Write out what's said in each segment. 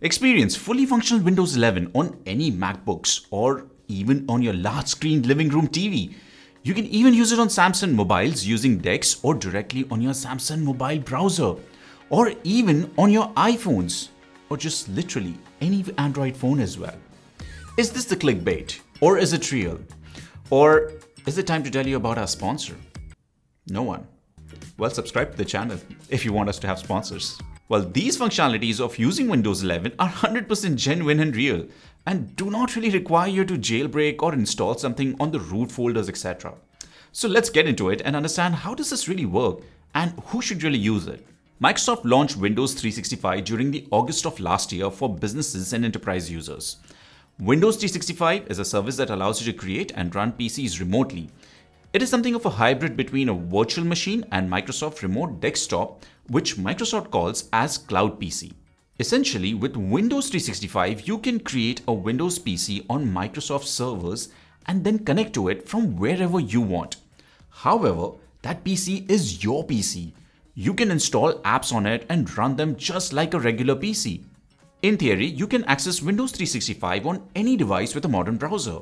Experience fully functional Windows 11 on any MacBooks or even on your large screen living room TV. You can even use it on Samsung mobiles using DeX or directly on your Samsung mobile browser, or even on your iPhones, or just literally any Android phone as well. Is this the clickbait, or is it real? Or is it time to tell you about our sponsor? No one. Well, subscribe to the channel if you want us to have sponsors. Well, these functionalities of using Windows 11 are 100% genuine and real, and do not really require you to jailbreak or install something on the root folders, etc. So let's get into it and understand how does this really work and who should really use it. Microsoft launched Windows 365 during the August of last year for businesses and enterprise users. Windows 365 is a service that allows you to create and run PCs remotely. It is something of a hybrid between a virtual machine and Microsoft Remote Desktop, which Microsoft calls as Cloud PC. Essentially, with Windows 365, you can create a Windows PC on Microsoft servers and then connect to it from wherever you want. However, that PC is your PC. You can install apps on it and run them just like a regular PC. In theory, you can access Windows 365 on any device with a modern browser,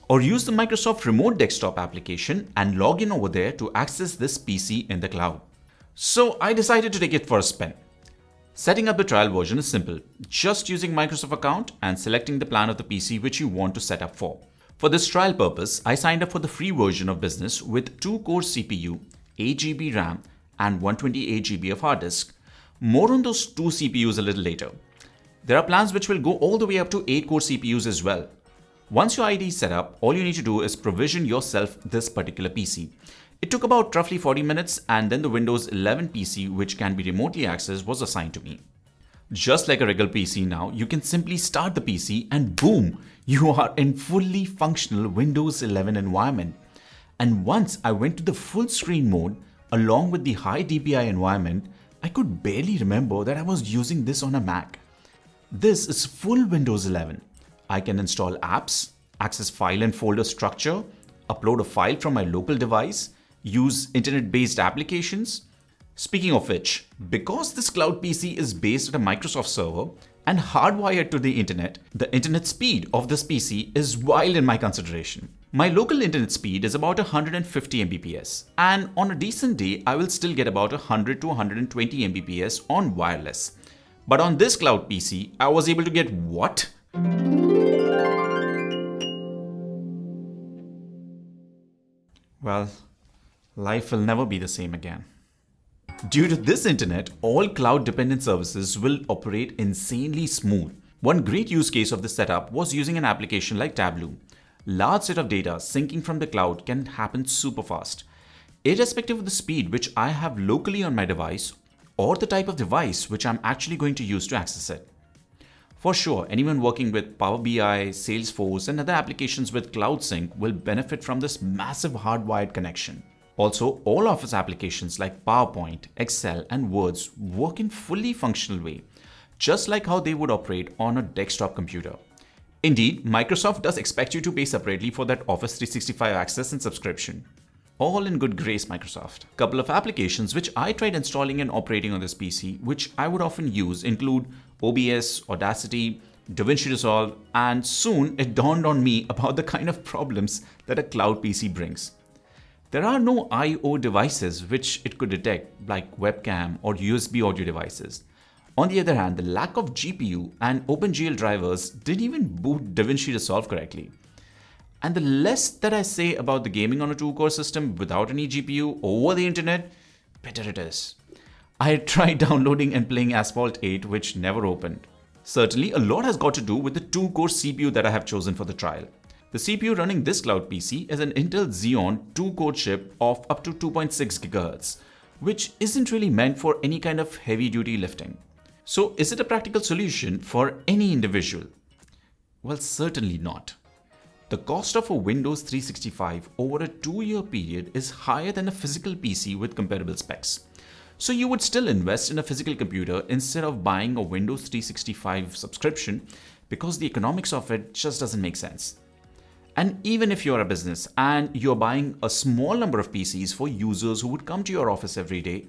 or use the Microsoft Remote Desktop application and log in over there to access this PC in the cloud. So I decided to take it for a spin. Setting up the trial version is simple, just using Microsoft account and selecting the plan of the PC which you want to set up for. For this trial purpose, I signed up for the free version of business with 2-core CPU, 8GB RAM and 128GB of hard disk. More on those two CPUs a little later. There are plans which will go all the way up to 8-core CPUs as well. Once your ID is set up, all you need to do is provision yourself this particular PC. It took about roughly 40 minutes and then the Windows 11 PC which can be remotely accessed was assigned to me. Just like a regular PC now, you can simply start the PC and boom, you are in fully functional Windows 11 environment. And once I went to the full screen mode along with the high DPI environment, I could barely remember that I was using this on a Mac. This is full Windows 11. I can install apps, access file and folder structure, upload a file from my local device, use internet-based applications. Speaking of which, because this cloud PC is based on a Microsoft server and hardwired to the internet speed of this PC is wild in my consideration. My local internet speed is about 150 Mbps, and on a decent day, I will still get about 100 to 120 Mbps on wireless. But on this cloud PC, I was able to get what? Well, life will never be the same again. Due to this internet, all cloud-dependent services will operate insanely smooth. One great use case of this setup was using an application like Tableau. Large set of data syncing from the cloud can happen super fast. Irrespective of the speed which I have locally on my device or the type of device which I'm actually going to use to access it. For sure, anyone working with Power BI, Salesforce and other applications with Cloud Sync will benefit from this massive hardwired connection. Also, all Office applications like PowerPoint, Excel and Words work in fully functional way, just like how they would operate on a desktop computer. Indeed, Microsoft does expect you to pay separately for that Office 365 access and subscription. All in good grace, Microsoft. Couple of applications which I tried installing and operating on this PC, which I would often use, include OBS, Audacity, DaVinci Resolve, and soon it dawned on me about the kind of problems that a cloud PC brings. There are no I/O devices which it could detect, like webcam or USB audio devices. On the other hand, the lack of GPU and OpenGL drivers didn't even boot DaVinci Resolve correctly. And the less that I say about the gaming on a 2-core system without any GPU over the internet, better it is. I had tried downloading and playing Asphalt 8, which never opened. Certainly, a lot has got to do with the 2-core CPU that I have chosen for the trial. The CPU running this cloud PC is an Intel Xeon 2-core chip of up to 2.6 GHz, which isn't really meant for any kind of heavy-duty lifting. So is it a practical solution for any individual? Well, certainly not. The cost of a Windows 365 over a 2-year period is higher than a physical PC with comparable specs. So you would still invest in a physical computer instead of buying a Windows 365 subscription because the economics of it just doesn't make sense. And even if you're a business and you're buying a small number of PCs for users who would come to your office every day,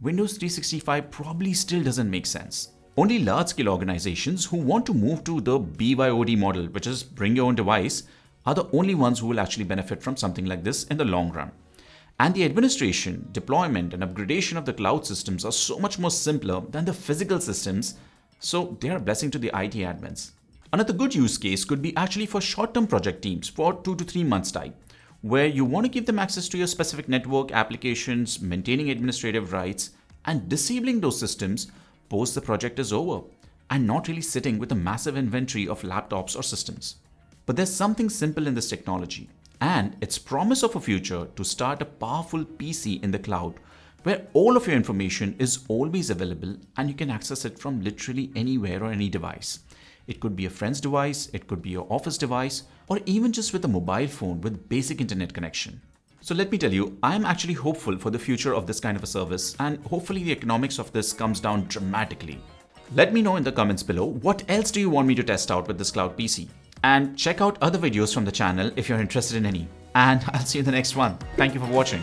Windows 365 probably still doesn't make sense. Only large-scale organizations who want to move to the BYOD model, which is bring your own device, are the only ones who will actually benefit from something like this in the long run. And the administration, deployment, and upgradation of the cloud systems are so much more simpler than the physical systems, so they are a blessing to the IT admins. Another good use case could be actually for short-term project teams for 2 to 3 months time, where you want to give them access to your specific network, applications, maintaining administrative rights, and disabling those systems post the project is over, and not really sitting with a massive inventory of laptops or systems. But there's something simple in this technology, and its promise of a future to start a powerful PC in the cloud, where all of your information is always available and you can access it from literally anywhere or any device. It could be a friend's device, it could be your office device, or even just with a mobile phone with basic internet connection. So let me tell you, I'm actually hopeful for the future of this kind of a service, and hopefully the economics of this comes down dramatically. Let me know in the comments below, what else do you want me to test out with this cloud PC? And check out other videos from the channel if you're interested in any. And I'll see you in the next one. Thank you for watching.